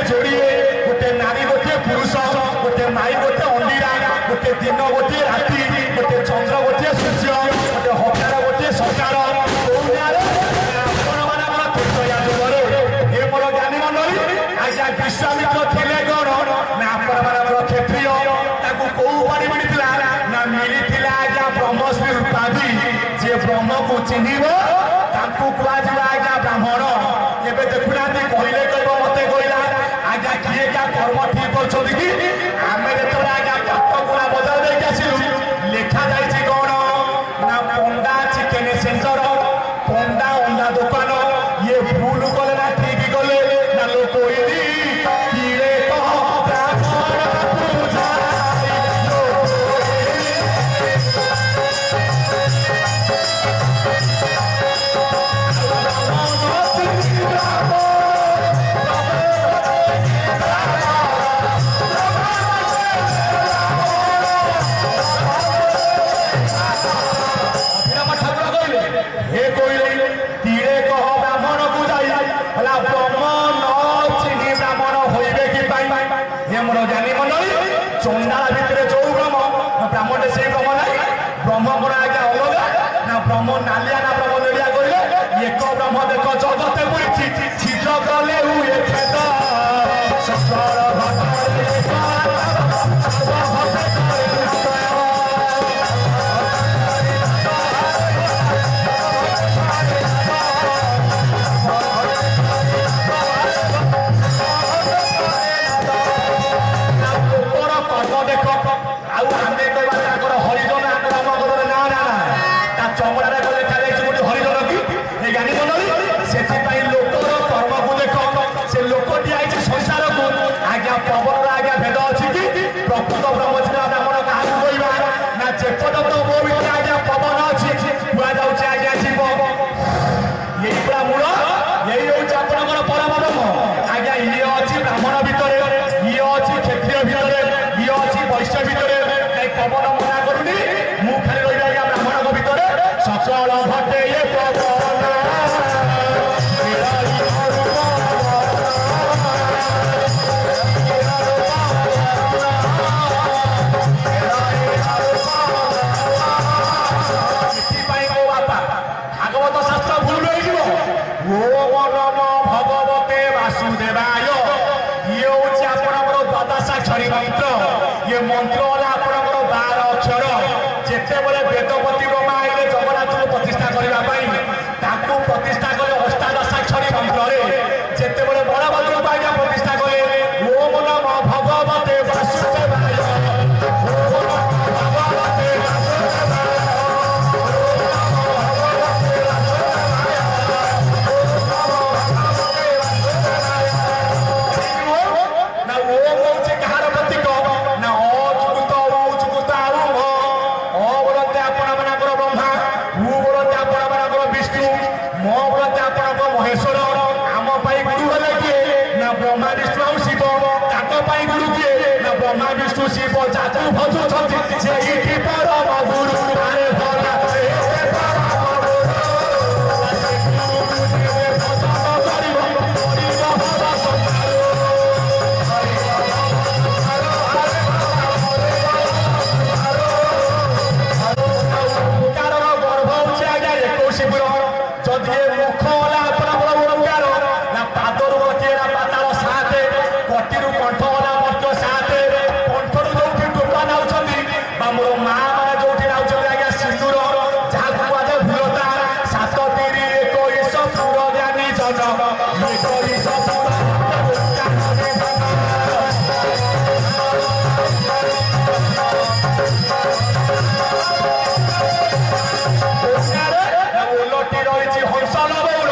जोड़िए गोटे नारी गोटे पुरुष गोटे माई गोटे अंडीरा गोटे दिन गोटे राति गोटे चंद्र गोटे सूर्य गोटे हकार गोटे सरकार विश्वामित्र थे कौन ना आपण क्षत्रिय कौ पानी मिलता ना मिलता आज्ञा ब्रह्मश्री रूपाधि जे ब्रह्म को चिन्ह कहुआ आज्ञा ब्राह्मण एवं देखुना कहले कह मत कहला आज्ञा किए क्या कर्म ठीक कर कि आम जो आज्ञा पाटकुरा बजार देख आसलु लिखा जाए कौन ना पंडा चिकेन सेंटर पंडा अंडा दुकान ये भूल कले ना ठीक कले ना लोक ब्राह्मण से ब्रह्म ना ब्रह्म को आज्ञा अलग ना ब्रह्म नालिया ना ब्रह्म नेड़िया कहले एक ब्रह्म देख जगते बुड़ी शीघ्र कले हुए खेद चमड़े गले गोटे हरिजन की ज्ञानी मंडली से लोकर कर्म को देख से लोकटी आई संसार को आज्ञा पवन आज्ञा भेद अच्छी कि प्रकृत ब्रह्मचिरा ब्राह्मण क्या कहवा ना जेपर्यंत मो भर आज्ञा पवन अच्छी कह जाऊँ आज्ञा जीव यही पूरा मूल यही हूँ आपंकर परम ब्रह्म आज्ञा ये अच्छी ब्राह्मण भितर ये अच्छी क्षत्रिय भितर ये अच्छी वैश्य भितर कहीं पवन मना करूनी मु खाली रही आज्ञा ब्राह्मण भितर सकल भटे ये भागवत शास्त्र भूल रही ओम नम भगवते वासुदेवाय ये हूँ आपंकर द्वादशाक्षरी मंत्र ये मंत्र है आपंकर 12 अक्षर जिते बड़े वेदपति ब्रह्मा आइले जगन्नाथ को प्रतिष्ठा करने प्रतिष्ठा कले अष्टादशाक्षरी मंत्र जिते बड़े बलभद्र को आज्ञा प्रतिष्ठा कले ओम नम भगवते वासुदेवाय ब्रह्मा विष्णु शिव जातु भजु परम गुरु गर्भ होची आज्ञा 21 जदि मुख वाला ना पादर गोटे पाताल 7 कटिरू कंठ वाला मोर माँ मैंने जो आज्ञा सिंदूर जहाँ कहुए भूलता 7 3 21 पूर ज्ञानी जन ओलटी रही हंसल बौल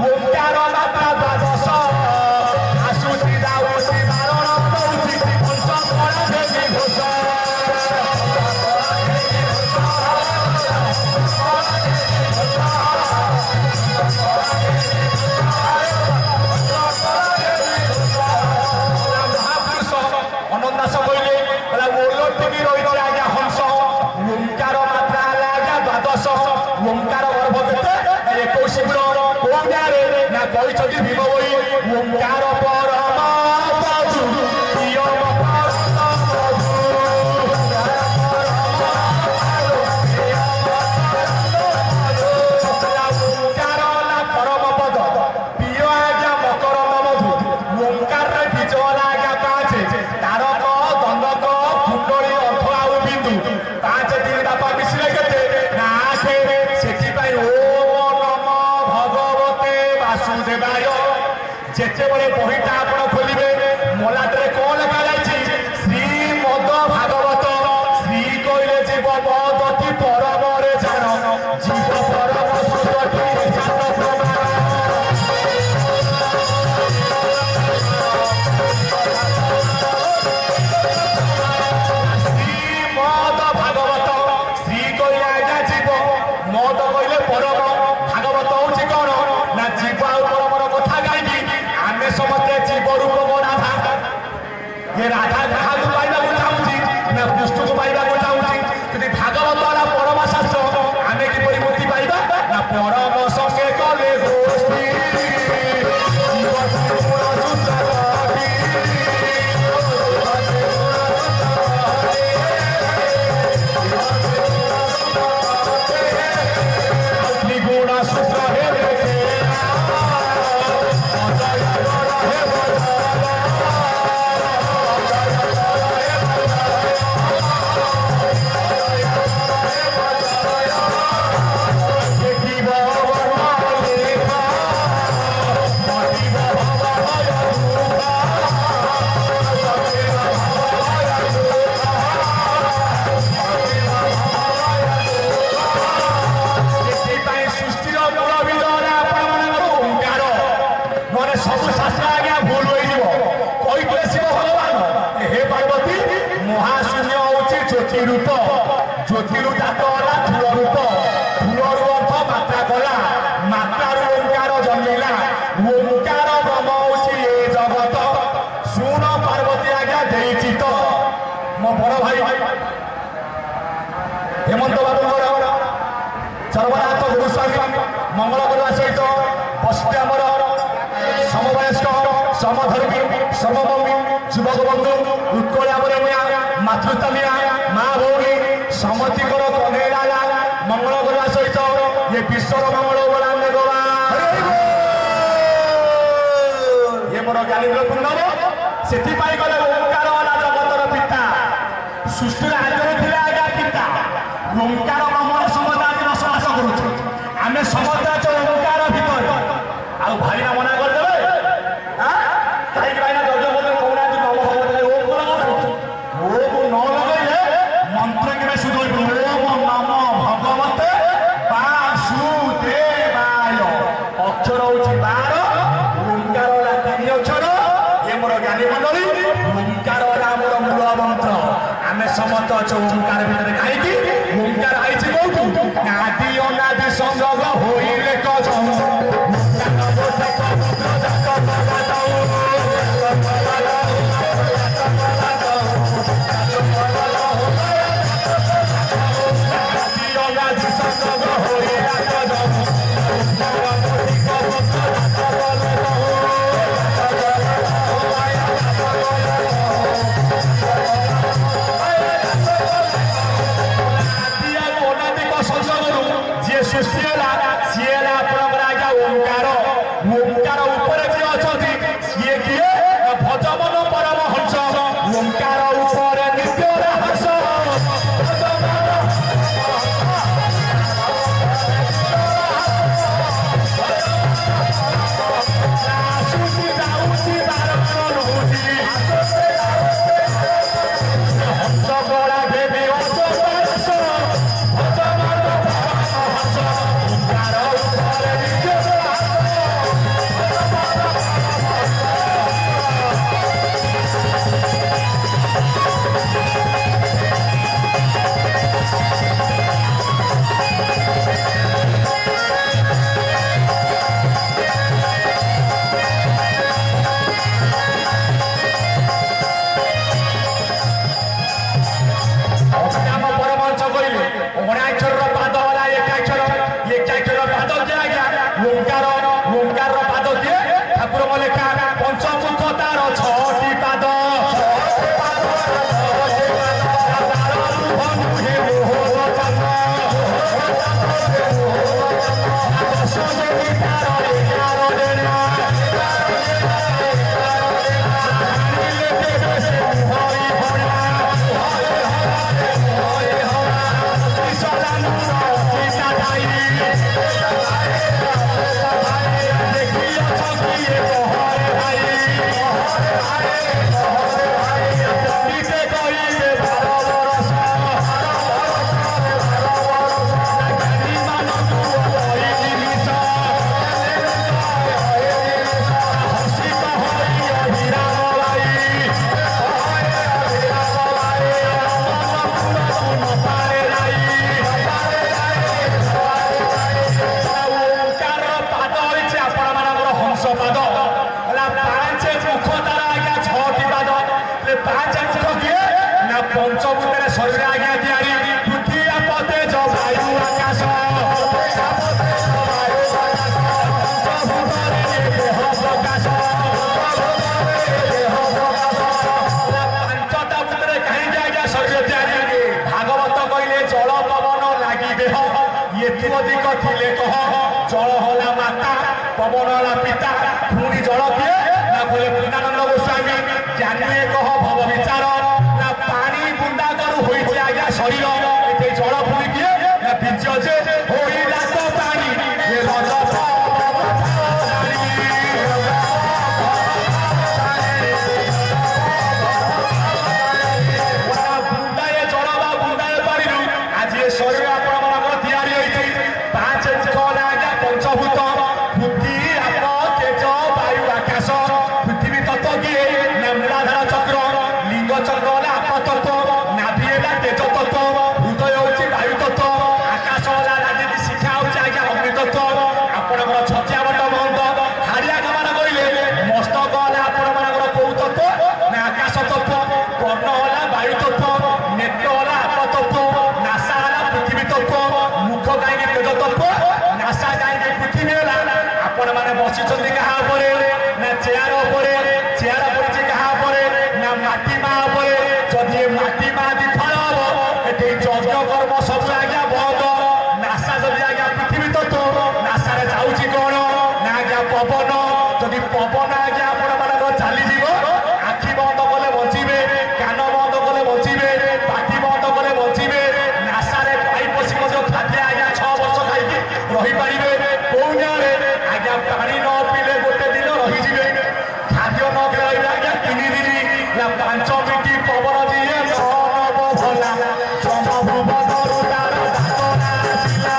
ओंकार माता 12 आसुची जाऊँगी बारण कौची हंस कला देवी घोष अनंदास कहले ओलटिकी रही आज्ञा हंस ओंकार मात्रा आज्ञा 12 ओंकार गर्भ केते 21 कौ गाँव ना कहते भीम बई ओंकार परम देवाय जेते बड़े बहीटा आपण खोलिबे मलाटरे कोन लेखा जायछि श्रीमद भागवत श्री कइले जीव मदति परमरे जान जीव परम सुखति जान प्रमाण श्रीमद भागवत श्री कइले आज्ञा जीव मद कइले परम भागवत होछि कोन ना जीव आ परमर कथा गाइबी आमे समते जीव रूप को राधा ये राधा कहा को पाइबा को चाहूची ना कृष्ण को पाइबा को चाहूची यदि भागवत वाला परम शास्त्र आमे की परिमुक्ति पाइबा ना परम संगे कले गोष्ठी जीव गुण सूत्र कवि गुण सूत्र हे सब शास्त्र आज्ञा भूल हो शिव भगवान हे पार्वती महाशून्य होची ज्योति रूप ज्योतिरु जात होला धूल रूप धूलर अर्थ मात्रा कला मात्रार ओंकार जन्मिला ओंकार ब्रह्म होची ए जगत सुन पार्वती आज्ञा देइछि तो मो बड़ भाई हेमंत बाबूर सर्वनाथ गोस्वामी मंगल करवा सहित बसते आमर समवयस्क समधर्मी सर्वभौमी युवक बंधु उत्कलिया बरेण्या मातृतमिया माँ भौणी समतिकर कन्हैया मंगल करवा सहित ये विश्वर मंगल बोला ये मोर ज्ञानेन्द्र पुण्यम से गले ओंकार वाला जगतर पिता सृष्टि आदि थे आज्ञा पिता ओंकार ब्रह्मण समस्त आज बसवास करुଛୁ आम समस्त आज ओंकार भितर आ भाईना मना करदेवे कहीं भाईना जज बोलते कहना नम भगवत ओम न लगेले मंत्र के शुद्ध ओम नम भगवते वासुदेवाय अक्षर होची 12 ओंकार वाला 3 अक्षर ये मोर ज्ञानी मंडली ओंकार वाला मोर मूल मंत्र आमे समस्त अछ ओंकार भितर कहीं ओंकार आइछि कोठू आदि अनादि संयोग होइले कजम सृष्टि है ପାଞ୍ଚ ମୁଖ କିଏ ନା ପଞ୍ଚଭୂତରେ ଶରୀର ଆଜ୍ଞା ତିଆରି ପୃଥିବୀ ଆପତେ ବାୟୁ ଆକାଶ ପାଞ୍ଚଟା ଭୂତରେ କାହିଁକି ଆଜ୍ଞା ଶରୀର ତିଆରି ଭାଗବତ କହିଲେ ଜଳ ପବନ ଲାଗି ଦେହ ଏଥି ଅଧିକ ଥିଲେ କହ ଜଳ ହେଲା ମାତା ପବନ ହେଲା ପିତା ପୁଣି ଜଳ କିଏ ନା ବୋଲେ ପୂର୍ଣ୍ଣାନନ୍ଦ ଗୋସ୍ୱାମୀ ଜାନିଏ କହ ଭବ ବିଚାର ନା ପାଣି ବୁନ୍ଦାକରୁ ହୋଇଛି ଆଜ୍ଞା ଶରୀର ଏଠି ଜଳ ପୁଣି କିଏ ନା ବୀଜ ଯେ ହୋଇଲା ତ ପାଣି ଏ ରଜ ବୁନ୍ଦାଏ ଜଳ ବା ବୁନ୍ଦାଏ ପାଣିରୁ ଆଜି ଏ ଶରୀର ଆପଣମାନଙ୍କର ତିଆରି ହୋଇଛି ପାଞ୍ଚ ମୁଖ ହେଲା ଆଜ୍ଞା ପଞ୍ଚଭୂତ ପୃଥିବୀ ଆପ ତେଜ ବାୟୁ ଆକାଶ ପୃଥିବୀ ତତ୍ତ୍ୱ କିଏ ନା ମୂଳାଧାର ଚକ୍ର ଲିଙ୍ଗ ଚକ୍ର ହେଲା ଆପ ତତ୍ତ୍ୱ ନାଭି ହେଲା ତେଜ ତତ୍ତ୍ୱ ହୃଦୟ ହେଉଛି ବାୟୁ ତତ୍ତ୍ୱ ଆକାଶ ହେଲା ରାଜନୀତି ଶିକ୍ଷା ହେଉଛି ଆଜ୍ଞା ଅଗ୍ନି ତତ୍ତ୍ୱ ଆପଣଙ୍କର ଛତିଆ ବଟ ମହନ୍ତ ହାଡ଼ିଆ କାମାନ କହିଲେ ମସ୍ତକ ହେଲା ଆପଣମାନଙ୍କର କୋଉ ତତ୍ତ୍ୱ ନା ଆକାଶ ତତ୍ତ୍ୱ କର୍ଣ୍ଣ ହେଲା ବାୟୁ ତତ୍ତ୍ୱ ନେତ୍ର ହେଲା ଆପ ତତ୍ତ୍ୱ ନାସା ହେଲା ପୃଥିବୀ ତତ୍ତ୍ୱ ମୁଖ କାହିଁକି ତେଜ ତତ୍ତ୍ୱ ନାସା କାହିଁକି ପୃଥିବୀ ହେଲା ଆପଣମାନେ ବସିଛନ୍ତି କାହା ଉପରେ ନା ଚେୟାର ଉପରେ ଚେୟାର ପଡ଼ିଛି କାହା ଉପରେ ନା ମାଟି ମା ଉପରେ ଯଦି ଏ ମାଟି ମା ବିଫଳ ହବ ଏଠି ଯଜ୍ଞ କର୍ମ ସବୁ ଆଜ୍ଞା ବନ୍ଦ ନାସା ଯଦି ଆଜ୍ଞା ପୃଥିବୀ ତତ୍ତ୍ୱ ନାସାରେ ଯାଉଛି କ'ଣ ନା ଆଜ୍ଞା ପବନ ଯଦି ପବନ ଆଜ୍ଞା ଆପଣମାନଙ୍କର ଚାଲିଯିବ ଆଖି ବନ୍ଦ କଲେ ବଞ୍ଚିବେ କାନ ବନ୍ଦ କଲେ ବଞ୍ଚିବେ ପାଟି ବନ୍ଦ କଲେ ବଞ୍ଚିବେ ନାସାରେ ପାଇପ ପଶି ମଧ୍ୟ ଖାଦ୍ୟ ଆଜ୍ଞା 6 ବର୍ଷ ଖାଇକି ରହିପାରିବେ କୋଉ ଗାଁରେ ଆଜ୍ଞା ପାଣି ନ ପିଇଲେ ଗୋଟେ ଦିନ ରହିଯିବେ ଖାଦ୍ୟ ନ ଖାଇଲେ ଆଜ୍ଞା 3 ଦିନ ନା 5 ମିନିଟ୍ ପବନ ଦିଏ ନବ ଭଲା ଚମଭୁ ବଦରୁ ତାର ଡାକରା ଆସିଲା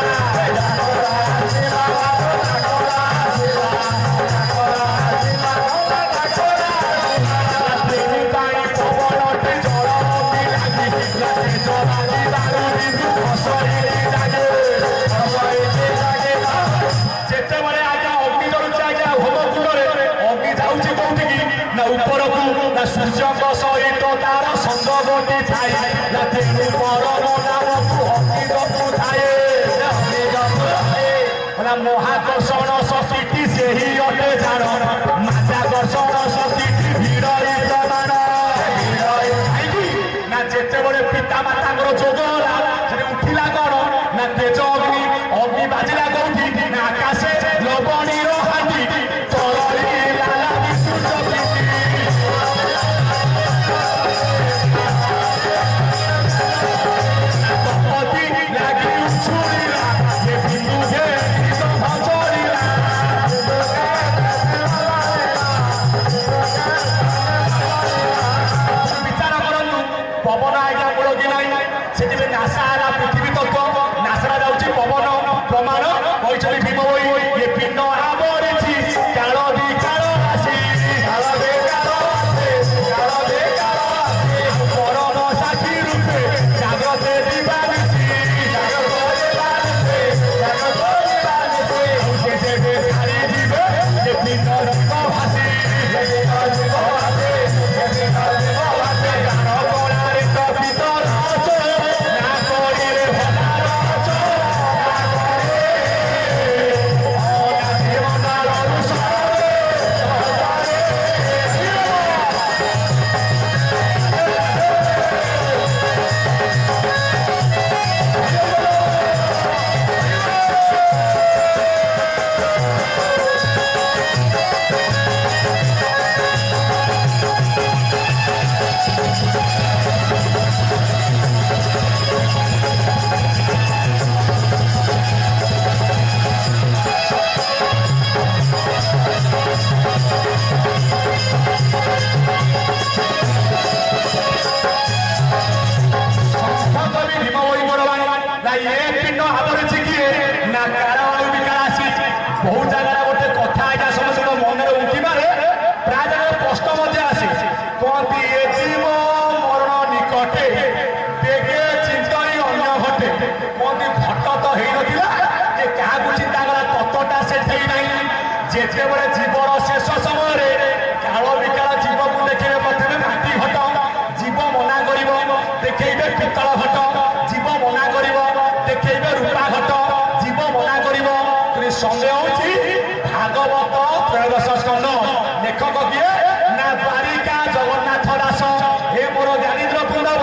ଯେତେବେଳେ ଆଜ୍ଞା ଅଗ୍ନି ଜଳୁଛି ଆଜ୍ଞା ହୋମକୁଣ୍ଡରେ ଅଗ୍ନି ଯାଉଛି କୋଉଠିକି ନା ଉପରକୁ ନା ସୂର୍ଯ୍ୟଙ୍କ ସହିତ ତାର ସଂଯୋଗଟି ଥାଏ ନା ତେଣୁ ପରମ ନାମକୁ ଅଗ୍ନିକୁ ଥାଏ ନା ମହାକର୍ଷଣ ଶକ୍ତିଟି ସେହି ଅଟେ ଜାଣ ମାଧ୍ୟାକର୍ଷଣ ଶକ୍ତିଟି ଭିଡ଼ଇ ପ୍ରମାଣ କାହିଁକି ନା ଯେତେବେଳେ ପିତା ମାତାଙ୍କର ଯୋଗ ହେଲା ସେଠି ଉଠିଲା କ'ଣ ନା ତେଜ ଅଗ୍ନି ଅଗ୍ନି ବାଜିଲା କୋଉଠି ନା ଆକାଶେ ଲବଣୀର ହାଣ୍ଡି ତରଳି ଲାଲା ବିଶୁଦ୍ଧ ତପତି ଲାଗି ଉଛୁଳିଲା ଏ ବିନ୍ଦୁରେ ଭଜଳିଲା ବିଚାର କରନ୍ତୁ ପବନ ଆଜ୍ଞା ମୂଳ କି ନାହିଁ ସେଥିପାଇଁ ନାସା ହେଲା ପୃଥିବୀ ତତ୍ତ୍ୱ ନାସାରେ ଯାଉଛି ପବନ ପ୍ରମାଣ କହିଛନ୍ତି ଭୀମ ବହି ଏ ପିଣ୍ଡ ଆବରିଛି କାଳ ବିକାଳ ଆସି କାଳ ବେକାଳ ଆସେ କାଳ ବେକାଳ ଆସେ ପରମ ସାକ୍ଷୀ ରୂପେ ଜାଗ୍ରତେ ଦିବାନିଶି ସେ ଯେବେ ଛାଡ଼ିଯିବେ ଏ ପିଣ୍ଡ ରକ୍ତ ଭାସି ପ୍ରାଣ କଳାରେ କବିତର ନା କରିରେ ଭଲାର ଯେତେବେଳେ ଜୀବନ ଶେଷ ସମୟରେ କାଳ ବିକାଳ ଜୀବକୁ ଦେଖିବେ ପ୍ରଥମେ ମାଟି ଘଟ सन्देह होची भागवत त्रयोदश स्कंद लेखक किए ना द्वारिका जगन्नाथ दास हे मोर ज्ञानीद्र पुंडव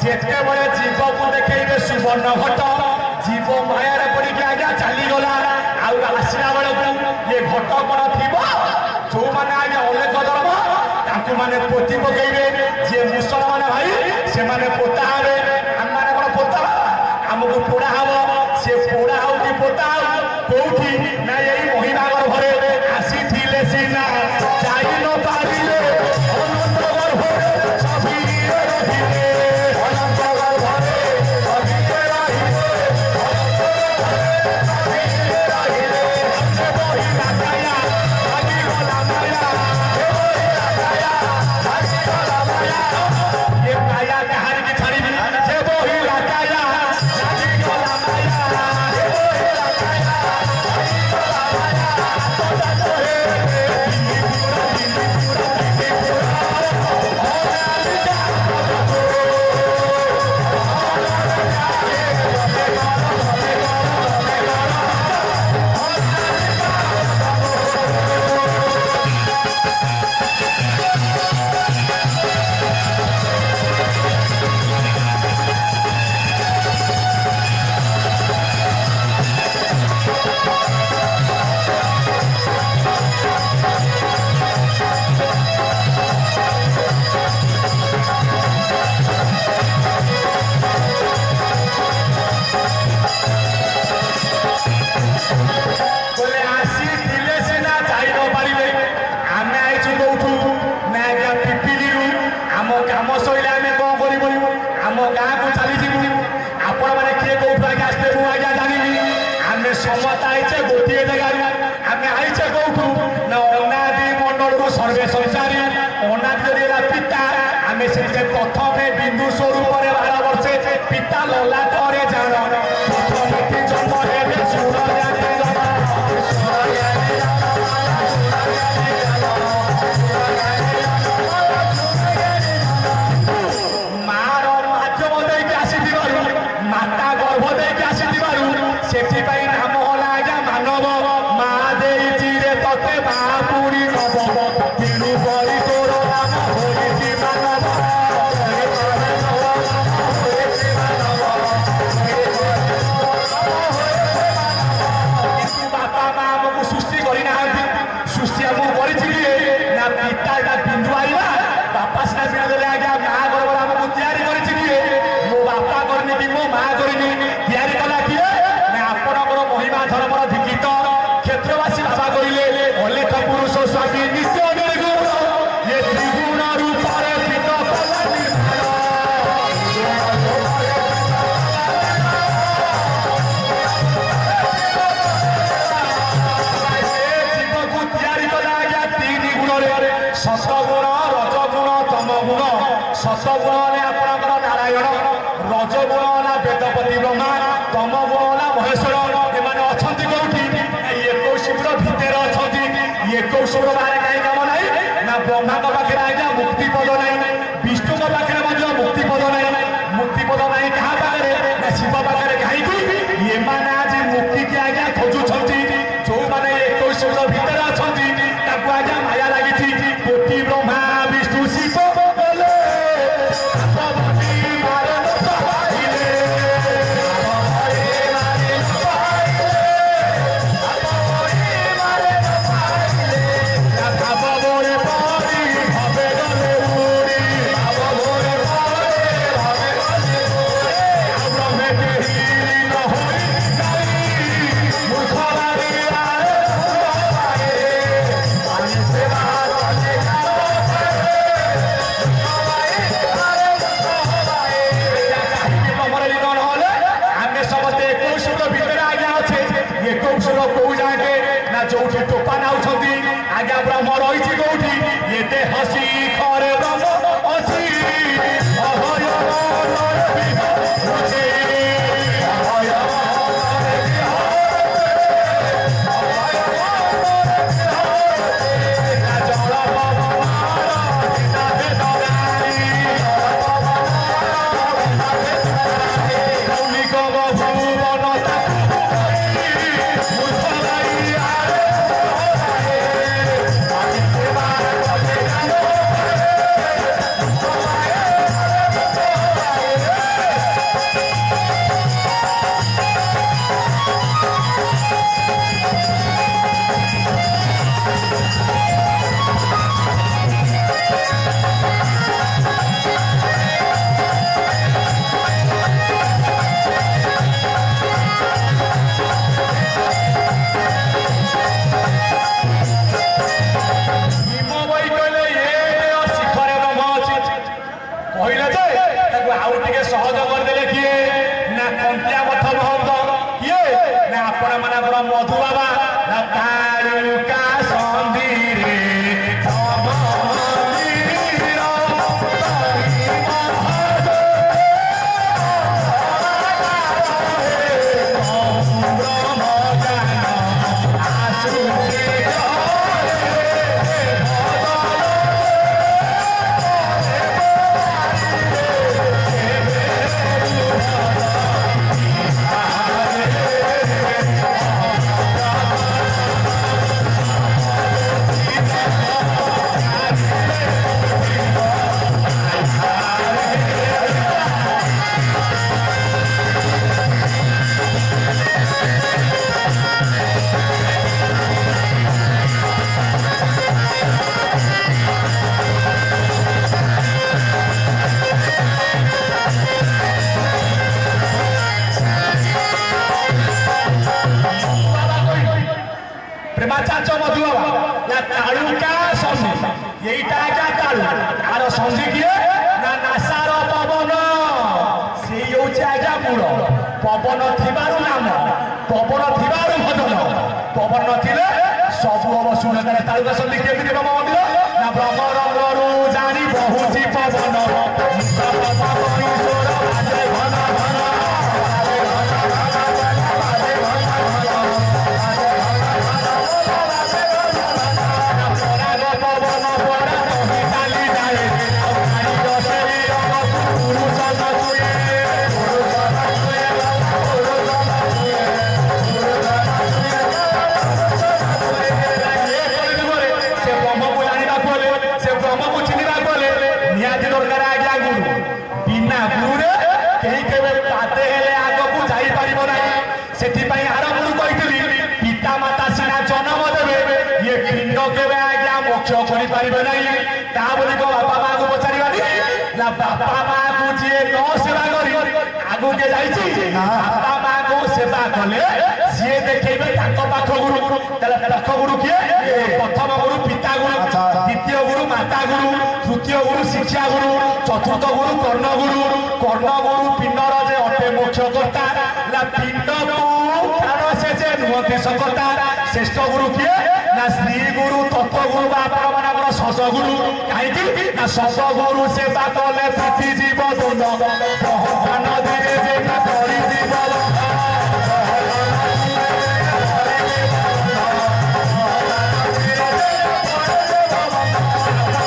जेते बड़े जीव को देखैबे सुवर्ण घट जीव मायार पड़िक आज्ञा चलीगला आसला बेलू ये घट कण थी जो मैंने आज्ञा अनेक धर्म ताकू मैंने पोती पकईबे जी मुसलमान भाई से मैंने पोता हे आम मैंने कौन पोता आमको पोड़ा हम से पोड़ा हो कि पोता कौटी ना यही महिमा गर्भरे आसी सीना जाई न पारिले अनंत गर्भरे सभिए रहिले अनंत गर्भरे सभिए रहिले सभिए रहिले से बहिला काया आगी गला माया से बहिला काया आगी गला माया ये काया कहानी की छड़ी से बहिला काया आगी गला माया से बहिला काया आगी गला माया तो गोटे जगार आम आईचे कौटू ना अनादि मंडल सर्वे संसारी अनादि पिता आम से प्रथम बिंदु स्वरूप 12 वर्षे पिता लला थे जान जन्म हेले मार माध्यम देके आसी माता गर्भ देके आसी से नाम होला आज्ञा मानव मा देती रे तते बापुरी नव तेणु करी तोर नाम होइछि मानव बापा माँ आमको सृष्टि करना सृष्टि आमको कर ना पिता बिंदु आईला बापा सीना बिना देले आज्ञा माँ गर्भ आमको तैयारी कर मो बापा करनी कि मो माँ करनी तैयारी कला किए आपणकर महिमा धर्मर धिकित क्षेत्रवासी बाबा कहले अलेख पुरुष स्वामी नित्य निर्गुण ये त्रिगुण रूपरे पित जीव को तैयारी कला आज्ञा 3 गुण सतगुण रजगुण तमगुण सतगुण आपणकर नारायण रजगुण ना वेदपति ब्रह्मा तमगुण ना महेश्वर एमाने अछंती कोठी ये कौशिपुर भितर अछंती ये कौशिपुर बारे काई काम नाही ना ब्रह्मा का पाखरे आज्ञा मुक्ति पद नाही विष्णु का पाखरे मध्य मुक्ति पद नाही मुक्ति पद नाही कहा पाखरे ना शिव पाखरे काई ये माने आज मुक्ति की आज्ञा खोजु छंती जो माने ये कौशिपुर भितर अछंती ताकू आज्ञा माया लागिछि कोटि ब्रह्मा विष्णु शिव बोले जो टोपा नाउछंती आज्ञा ब्रह्म रही कौटी ये देह शिखरे ब्रह्म अच्छी भूवन आउ टिके सहज करदेले किए ना कंटिया मठ महंत किए ना आपण मानकर मधु बाबा ना तारुका संधीरे प्रेमाचार्य मधु बाबा या तालुका संधि यहीटा क्या तालु आर संधि किए ना नासार पवन से आज्ञा मूल पवन थिबारु नाम पवन थिबारु भजन पवन नथिले सबु अवशून्यता तालुका संधि केमिति ब्रह्म मंदिर ना ब्रह्म रंगरू जानी बहुची पवन बापा माँ को पचारे बापा माँ को जी न सेवा आगू के बापा माँ को सेवा कले सी देखे पाख गुरु पाख गुरु किए प्रथम गुरु पिता गुरु द्वितीय गुरु माता गुरु तृतीय गुरु शिक्षा गुरु चतुर्थ गुरु कर्ण गुरु पिंडर जे अटे मुख्य कर्ता पिंड को कारण से जे नुहति सकर्ता श्रेष्ठ गुरु किए ना श्री गुरु तत्व गुरु बापा मानकर सस गुरु कहीं ना सस गुरु सेवा कले पृथ्वी जीव दुंद नदी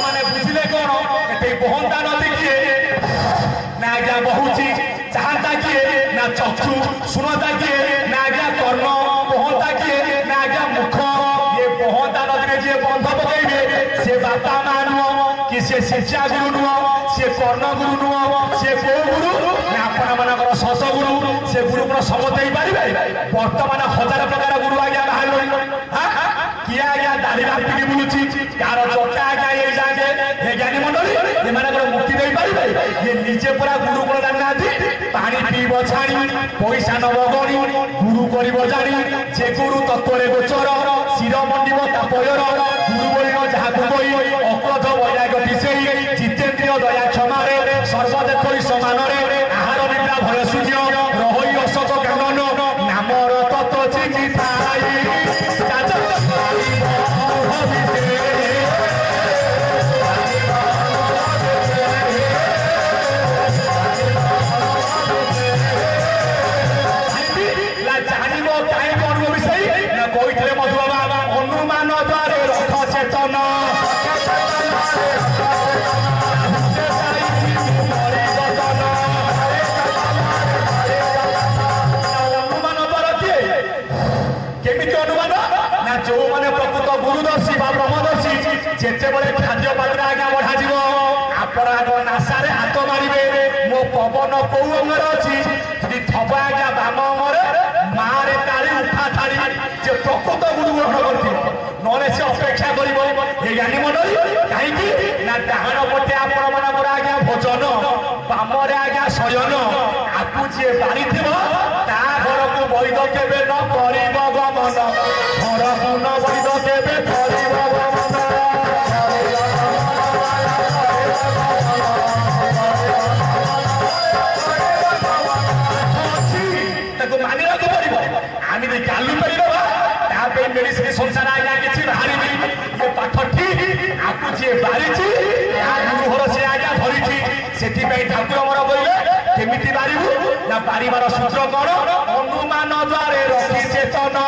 मैंने बुझे कौन ये बहंता नदी किए ना आज्ञा बहुची चाहता किए ना चक्षु सुनता किए ना आज्ञा कर्ण बहंता किए ना आज्ञा मुख ये बहंता नदी जी बंध पकड़े से बापा माँ नुह कि से शिक्षा गुरु नुह से कर्ण गुरु नुह से को गुरु ना आपण मानकर सस गुरु से गुरु को समझे पारे बर्तमान हजार प्रकार गुरु आज्ञा बाहर किए आज्ञा दाढ़ी बापिकी बुलूची कार चटा आज्ञा ये जागे हे ज्ञानी मंडली ये मुक्ति दे पारे ये निजे पूरा गुरु को जाना पानी पीब छाणी पैसा नब गणी गुरु कर जानी जे गुरु तत्व गोचर शिर मंडिब तापर गुरु बोल जहाँ कही अक्रोध वैराग विषय जितेन्द्रिय दया क्षमा सर्वदेख समान आहार निद्रा भय सूर्य रही अशोक कानन नामर तत्व चिकित्सा जितेबले खाद्य पात्र आज्ञा बढ़ा आपण आग नासारे हाथ मारे मो पवन कौ अंगर अच्छी जी थब आज्ञा बाम अंगर मारे ताली उठा थाली जे प्रकृत गुरु ग्रहण कर से अपेक्षा कर ज्ञानी मंडली कहीं ना डाण पटे आपण मानकर आज्ञा भोजन बामरे आज्ञा शयन आपू जी बारी ता घर को वैध केवे न कर गमन घर को न वैध केवे कर गमन बारिची गुरुहर से आज्ञा धरी से ठाकुर मोर बोले केमिति बारिबु ना बारिबार सूत्र कौन अनुमान द्वारे रखी चेतन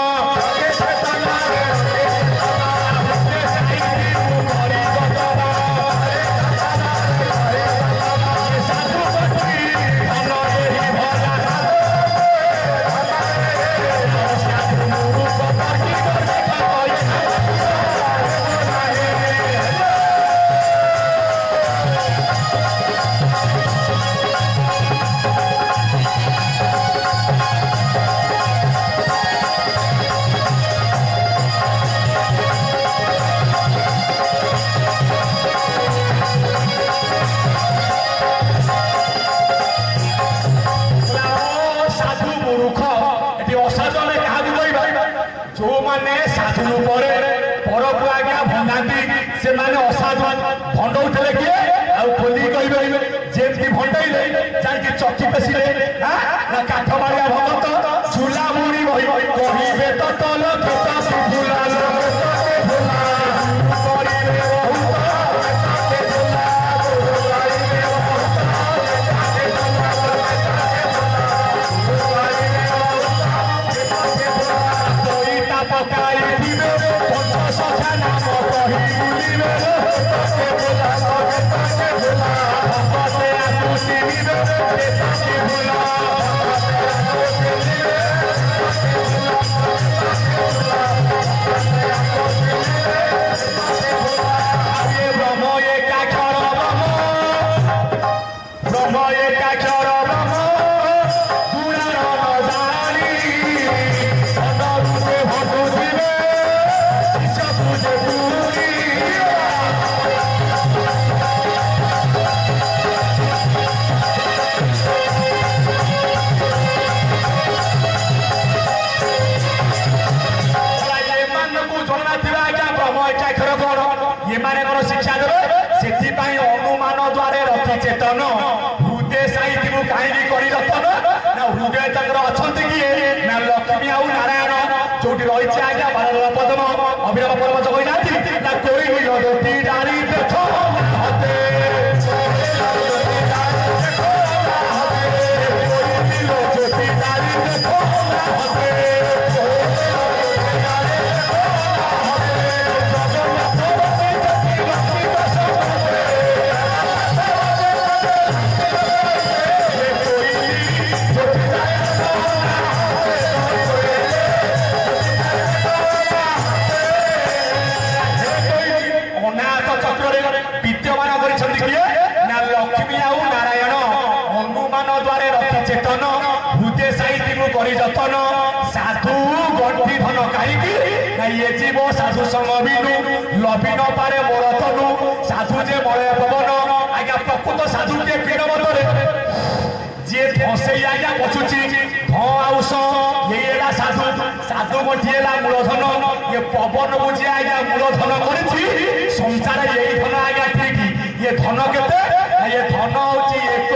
साधु पर को आज्ञा भंगाती से माने असाधु भंडौले किए खोली कहे जेमती भंडईले जाकि चकी पेसिले काठ बाड़िया भगत झूला मुड़ी बही कहे तो तल शिक्षा देवे से अनुमान द्वारे रखी चेतन हृदय साई कहीं कर ना हृदय अच्छा किए ना लक्ष्मी आउ नारायण जो रही आज्ञा पद्म अभिनव परम कहना कोई डाली देख चेतन हृदय साई जतन साधु गंठी धन कहीं ये जीव साधु संग बिनु लभी न पारे मोर तनु साधु जे मलय पवन आज्ञा प्रकृत साधु के पीड़ मତରେ जे धसे आज्ञा पछुची आउस ये साधु साधु गंठी मूलधन ये पवन बुझे आज्ञा मूलधन कर संसार यही धन आज्ञा ठीक ये धन केते ये धन हूँ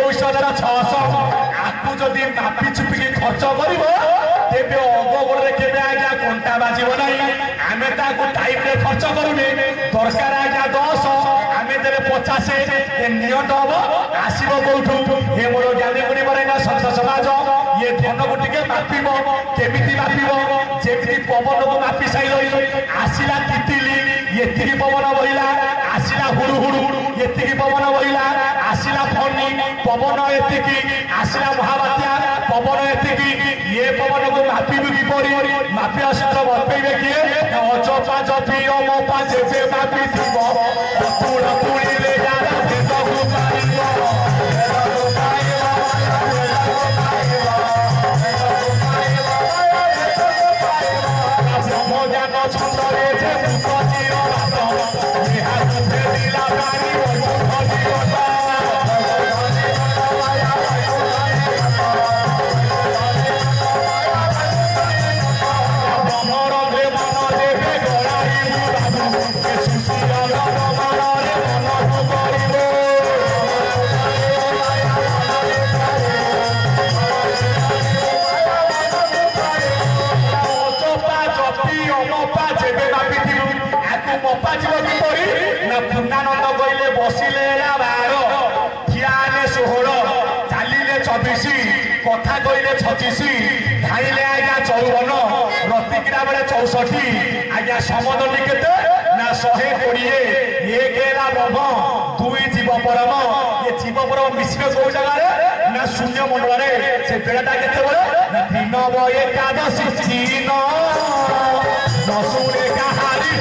21,600 जदि मापी चुपिकी खर्च कर तेरे अगोड़े केवे आज्ञा कंटा बाजब ना आम टाइम रे खर्च करूनी दरकार आज्ञा 10 आम देले 50 नियत हम आसब कौटू ये मोर ज्ञानी गुणी बरैना सत समाज ये धन को टे मापिब केमी मापिब जमी पवन को मापी सारी आसला तितिली ये पवन बहिला आसला हुड़ु हुड़ु ये पवन बहिला आसला फनी पवन एति आसला महाबात्या पवन एति ये पवन को मापिबू किपरि मापिया सूत्र बतैबे किए अजपा जपी अमपा जेबे मापी थिब अतुल पुरीले जारा भेदकु ब्रह्मज्ञान छंदरे जे मुखतिर रात निहार फेरिला प्राणी Sushi कथा कहले 26 धाइले आज्ञा 54 रतिक्रिया बेले 64 आज्ञा समदनी केते ना 120 एक हेला ब्रह्म दुई जीव परम ये जीव परम मिश्र को जगह रे ना शून्य मंडल रे से बेलाटा केते बोले ना दिन बये एकादशी दिन न सुने कहानी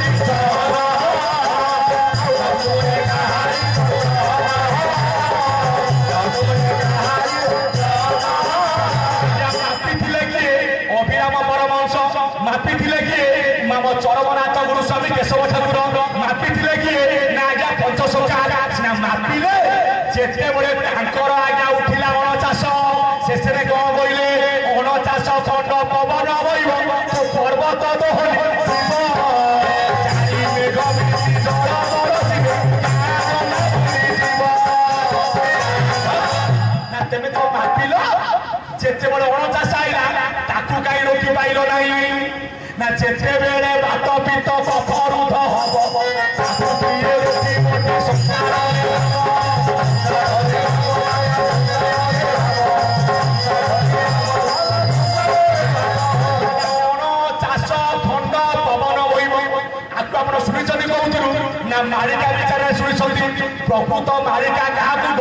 मापी किए माम चरमनाथ गुरु स्वामी केशव ठाकुर मापी किए ना आज्ञा पंचसखा ना मापिले जेते बड़े आज्ञा उठिला अणचाष शेष में कौन कहले अणचाष खंड पवन बइब पर्वत दोहरी तेमे तो मापिल जेते बड़े अणचाष आईला ताकू कहीं रोकी पाइल नहीं ना जेते बेले भात पीत कफरुध हब ताकू किए रोकी मोटे संसार चाष खंड पवन बइब आपको आप शुणी कहूँ ना मारिका विचार शुणी प्रकृत मारिका क्या